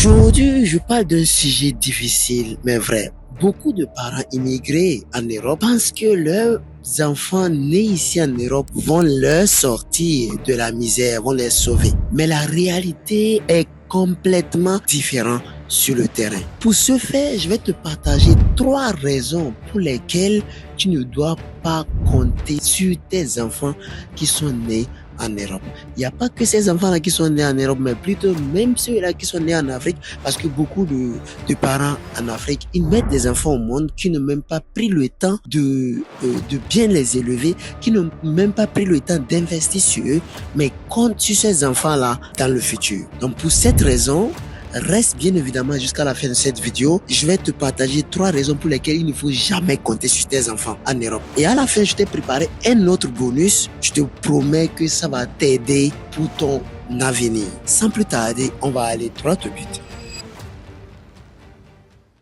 Aujourd'hui, je parle d'un sujet difficile, mais vrai. Beaucoup de parents immigrés en Europe pensent que leurs enfants nés ici en Europe vont leur sortir de la misère, vont les sauver. Mais la réalité est complètement différente sur le terrain. Pour ce faire, je vais te partager 3 raisons pour lesquelles tu ne dois pas compter sur tes enfants qui sont nés en Europe. Il n'y a pas que ces enfants-là qui sont nés en Europe, mais plutôt même ceux-là qui sont nés en Afrique, parce que beaucoup de parents en Afrique, ils mettent des enfants au monde qui n'ont même pas pris le temps de bien les élever, qui n'ont même pas pris le temps d'investir sur eux, mais comptent sur ces enfants-là dans le futur. Donc pour cette raison, reste bien évidemment jusqu'à la fin de cette vidéo. Je vais te partager 3 raisons pour lesquelles il ne faut jamais compter sur tes enfants en Europe. Et à la fin, je t'ai préparé un autre bonus. Je te promets que ça va t'aider pour ton avenir. Sans plus tarder, on va aller droit au but.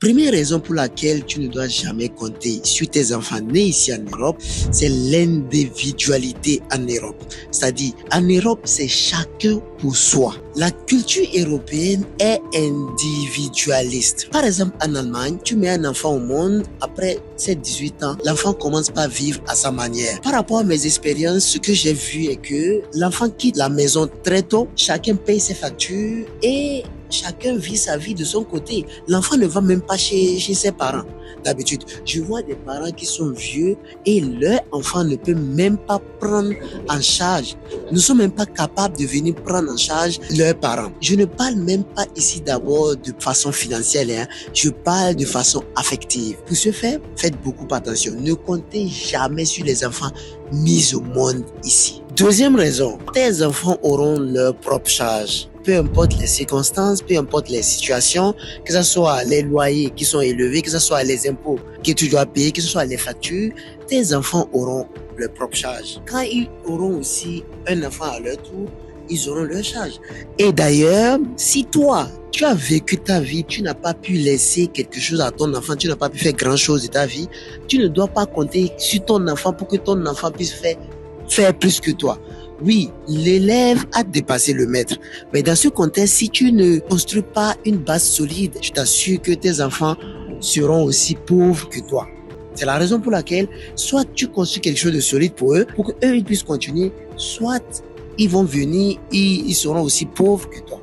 Première raison pour laquelle tu ne dois jamais compter sur tes enfants nés ici en Europe, c'est l'individualité en Europe. C'est-à-dire, en Europe, c'est chacun pour soi. La culture européenne est individualiste. Par exemple, en Allemagne, tu mets un enfant au monde, après ses 18 ans, l'enfant commence par vivre à sa manière. Par rapport à mes expériences, ce que j'ai vu est que l'enfant quitte la maison très tôt, chacun paye ses factures et chacun vit sa vie de son côté. L'enfant ne va même pas chez ses parents. D'habitude, je vois des parents qui sont vieux et leur enfant ne peut même pas prendre en charge. Ne sont même pas capables de venir prendre en charge leurs parents. Je ne parle même pas ici d'abord de façon financière, hein. Je parle de façon affective. Pour ce faire, faites beaucoup attention. Ne comptez jamais sur les enfants mis au monde ici. Deuxième raison, tes enfants auront leur propre charge. Peu importe les circonstances, peu importe les situations, que ce soit les loyers qui sont élevés, que ce soit les impôts que tu dois payer, que ce soit les factures, tes enfants auront leur propre charge. Quand ils auront aussi un enfant à leur tour, ils auront leur charge. Et d'ailleurs, si toi, tu as vécu ta vie, tu n'as pas pu laisser quelque chose à ton enfant, tu n'as pas pu faire grand chose de ta vie, tu ne dois pas compter sur ton enfant pour que ton enfant puisse faire plus que toi. Oui, l'élève a dépassé le maître. Mais dans ce contexte, si tu ne construis pas une base solide, je t'assure que tes enfants seront aussi pauvres que toi. C'est la raison pour laquelle, soit tu construis quelque chose de solide pour eux, pour qu'eux ils puissent continuer, soit ils vont venir, ils seront aussi pauvres que toi.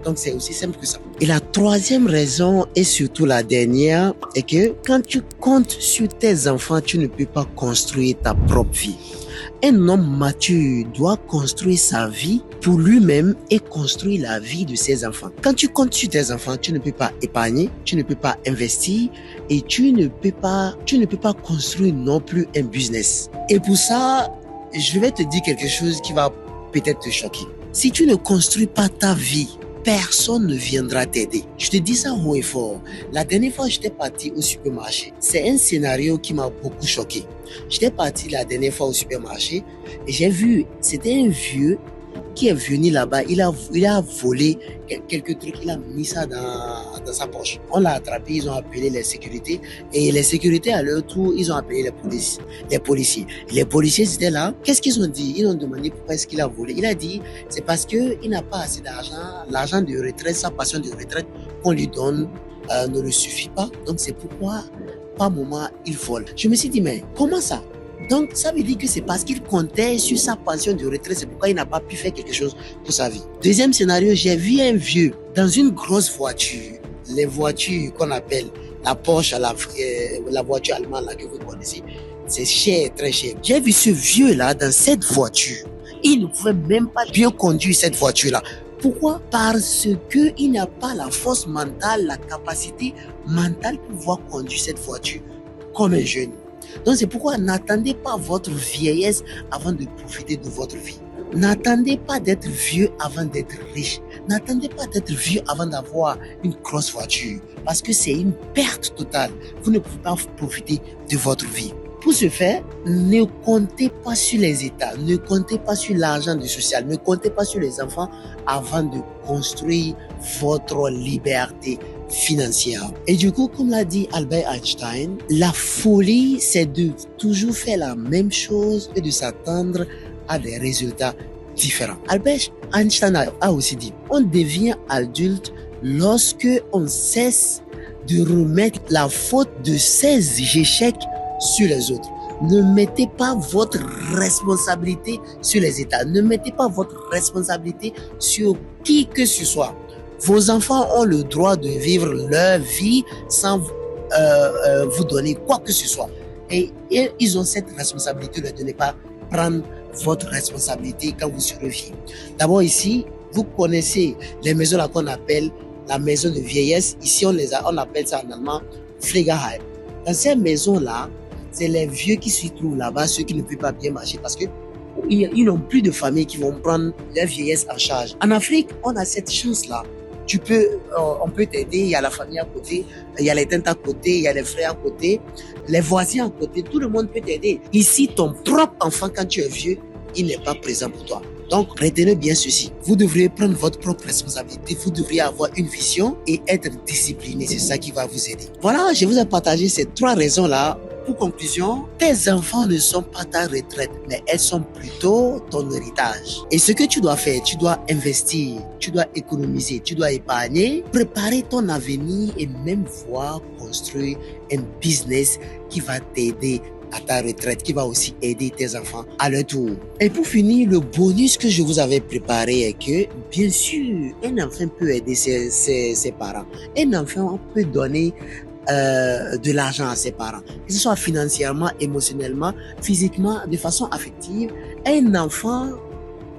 Donc c'est aussi simple que ça. Et la troisième raison, et surtout la dernière, est que quand tu comptes sur tes enfants, tu ne peux pas construire ta propre vie. Un homme mature doit construire sa vie pour lui-même et construire la vie de ses enfants. Quand tu comptes sur tes enfants, tu ne peux pas épargner, tu ne peux pas investir et tu ne peux pas construire non plus un business. Et pour ça, je vais te dire quelque chose qui va peut-être te choquer. Si tu ne construis pas ta vie, personne ne viendra t'aider. Je te dis ça haut et fort. La dernière fois, j'étais parti au supermarché. C'est un scénario qui m'a beaucoup choqué. J'étais parti la dernière fois au supermarché et j'ai vu, c'était un vieux qui est venu là-bas. Il a volé quelques trucs, il a mis ça dans sa poche. On l'a attrapé, ils ont appelé les sécurités et les sécurités à leur tour, ils ont appelé les policiers. Les policiers étaient là. Qu'est-ce qu'ils ont dit? Ils ont demandé pourquoi est-ce qu'il a volé. Il a dit, c'est parce que il n'a pas assez d'argent. L'argent de retraite, sa pension de retraite qu'on lui donne ne le suffit pas. Donc c'est pourquoi, par moment, il vole. Je me suis dit, mais comment ça? Donc, ça veut dire que c'est parce qu'il comptait sur sa pension de retraite, c'est pourquoi il n'a pas pu faire quelque chose pour sa vie. Deuxième scénario, j'ai vu un vieux dans une grosse voiture, les voitures qu'on appelle la Porsche, la voiture allemande là, que vous connaissez, c'est cher, très cher. J'ai vu ce vieux-là dans cette voiture. Il ne pouvait même pas bien conduire cette voiture-là. Pourquoi? Parce qu'il n'a pas la force mentale, la capacité mentale pour pouvoir conduire cette voiture comme un jeune. Donc c'est pourquoi n'attendez pas votre vieillesse avant de profiter de votre vie. N'attendez pas d'être vieux avant d'être riche. N'attendez pas d'être vieux avant d'avoir une grosse voiture. Parce que c'est une perte totale. Vous ne pouvez pas profiter de votre vie. Pour ce faire, ne comptez pas sur les États, ne comptez pas sur l'argent du social, ne comptez pas sur les enfants avant de construire votre liberté financière. Et du coup, comme l'a dit Albert Einstein, la folie, c'est de toujours faire la même chose et de s'attendre à des résultats différents. Albert Einstein a aussi dit, on devient adulte lorsque on cesse de remettre la faute de ces échecs sur les autres. Ne mettez pas votre responsabilité sur les États. Ne mettez pas votre responsabilité sur qui que ce soit. Vos enfants ont le droit de vivre leur vie sans vous donner quoi que ce soit. Et ils ont cette responsabilité de ne pas prendre votre responsabilité quand vous survivez. D'abord ici, vous connaissez les maisons là qu'on appelle la maison de vieillesse. Ici, on appelle ça en allemand Pflegeheim. Dans ces maisons-là, c'est les vieux qui se trouvent là-bas, ceux qui ne peuvent pas bien marcher parce que ils n'ont plus de famille qui vont prendre leur vieillesse en charge. En Afrique, on a cette chance-là. On peut t'aider, il y a la famille à côté, il y a les tantes à côté, il y a les frères à côté, les voisins à côté, tout le monde peut t'aider. Ici, ton propre enfant, quand tu es vieux, il n'est pas présent pour toi. Donc, retenez bien ceci. Vous devriez prendre votre propre responsabilité. Vous devriez avoir une vision et être discipliné. C'est ça qui va vous aider. Voilà, je vous ai partagé ces 3 raisons-là. Pour conclusion, tes enfants ne sont pas ta retraite, mais elles sont plutôt ton héritage. Et ce que tu dois faire, tu dois investir, tu dois économiser, tu dois épargner, préparer ton avenir et même voir construire un business qui va t'aider à ta retraite, qui va aussi aider tes enfants à leur tour. Et pour finir, le bonus que je vous avais préparé est que, bien sûr, un enfant peut aider ses parents. Un enfant peut donner de l'argent à ses parents, que ce soit financièrement, émotionnellement, physiquement, de façon affective. Un enfant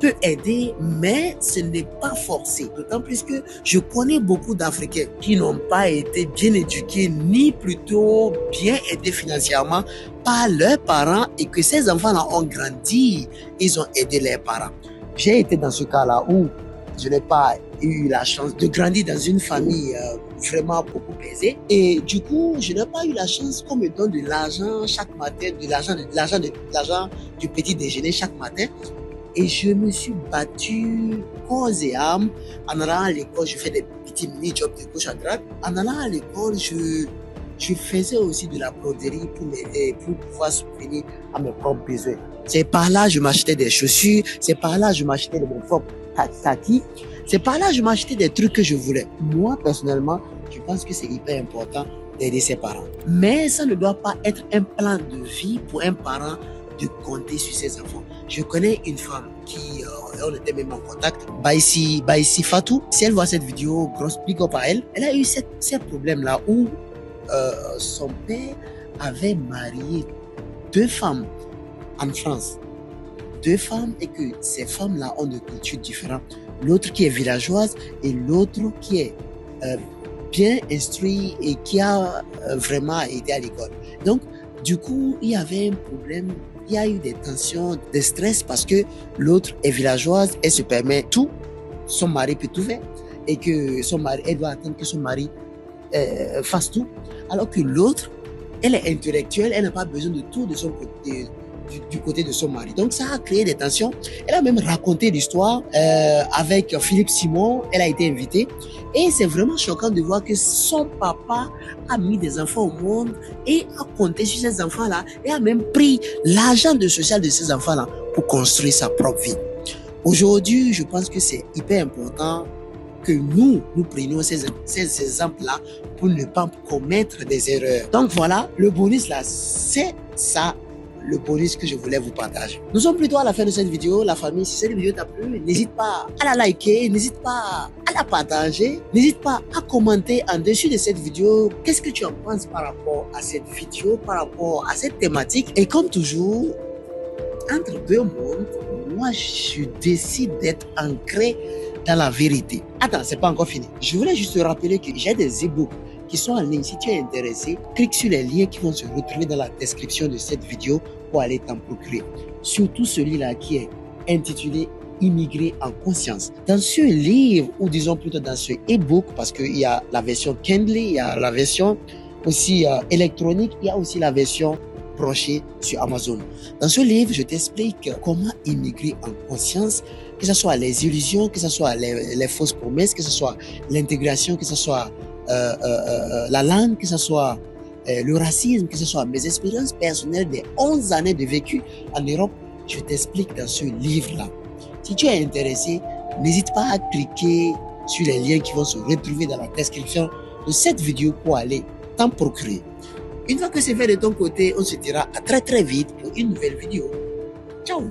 peut aider, mais ce n'est pas forcé. D'autant plus que je connais beaucoup d'Africains qui n'ont pas été bien éduqués, ni plutôt bien aidés financièrement par leurs parents et que ces enfants-là ont grandi, ils ont aidé leurs parents. J'ai été dans ce cas-là où je n'ai pas eu la chance de grandir dans une famille vraiment beaucoup aisée. Et du coup, je n'ai pas eu la chance qu'on me donne de l'argent chaque matin, de l'argent du petit déjeuner chaque matin. Et je me suis battu corps et âme. En allant à l'école, je fais des petits mini-jobs de gauche à droite. En allant à l'école, je faisais aussi de la broderie pour pouvoir subvenir à mes propres besoins. C'est par là que je m'achetais des chaussures, c'est par là que je m'achetais de mon propre kaki, c'est par là que je m'achetais des trucs que je voulais. Moi, personnellement, je pense que c'est hyper important d'aider ses parents. Mais ça ne doit pas être un plan de vie pour un parent de compter sur ses enfants. Je connais une femme qui, on était même en contact, Baïsi Fatou. Si elle voit cette vidéo, grosse big up à elle. Elle a eu ces problèmes-là où son père avait marié 2 femmes en France. 2 femmes et que ces femmes-là ont des cultures différentes. L'autre qui est villageoise et l'autre qui est bien instruite et qui a vraiment été à l'école. Donc, du coup, il y avait un problème. Il y a eu des tensions, des stress parce que l'autre est villageoise, elle se permet tout, son mari peut tout faire et que son mari, elle doit attendre que son mari fasse tout, alors que l'autre, elle est intellectuelle, elle n'a pas besoin de tout de son côté, du côté de son mari. Donc ça a créé des tensions. Elle a même raconté l'histoire avec Philippe Simon, elle a été invitée et c'est vraiment choquant de voir que son papa a mis des enfants au monde et a compté sur ces enfants-là et a même pris l'argent de social de ces enfants-là pour construire sa propre vie. Aujourd'hui, je pense que c'est hyper important que nous prenions ces exemples-là pour ne pas commettre des erreurs. Donc voilà, le bonus là, c'est ça, le bonus que je voulais vous partager. Nous sommes plutôt à la fin de cette vidéo. La famille, si cette vidéo t'a plu, n'hésite pas à la liker, n'hésite pas à la partager, n'hésite pas à commenter en dessus de cette vidéo. Qu'est-ce que tu en penses par rapport à cette vidéo, par rapport à cette thématique? Et comme toujours, entre 2 mondes, moi je décide d'être ancré dans la vérité. Attends, c'est pas encore fini. Je voulais juste te rappeler que j'ai des e-books qui sont en ligne. Si tu es intéressé, clique sur les liens qui vont se retrouver dans la description de cette vidéo pour aller t'en procurer. Surtout celui-là qui est intitulé Immigrer en conscience. Dans ce livre, ou disons plutôt dans ce e-book, parce qu'il y a la version Kindle, il y a la version aussi électronique, il y a aussi la version brochée sur Amazon. Dans ce livre, je t'explique comment immigrer en conscience, que ce soit les illusions, que ce soit les fausses promesses, que ce soit l'intégration, que ce soit la langue, que ce soit le racisme, que ce soit mes expériences personnelles des 11 années de vécu en Europe. Je t'explique dans ce livre-là. Si tu es intéressé, n'hésite pas à cliquer sur les liens qui vont se retrouver dans la description de cette vidéo pour aller t'en procurer. Une fois que c'est fait de ton côté, on se dira à très vite pour une nouvelle vidéo. Ciao!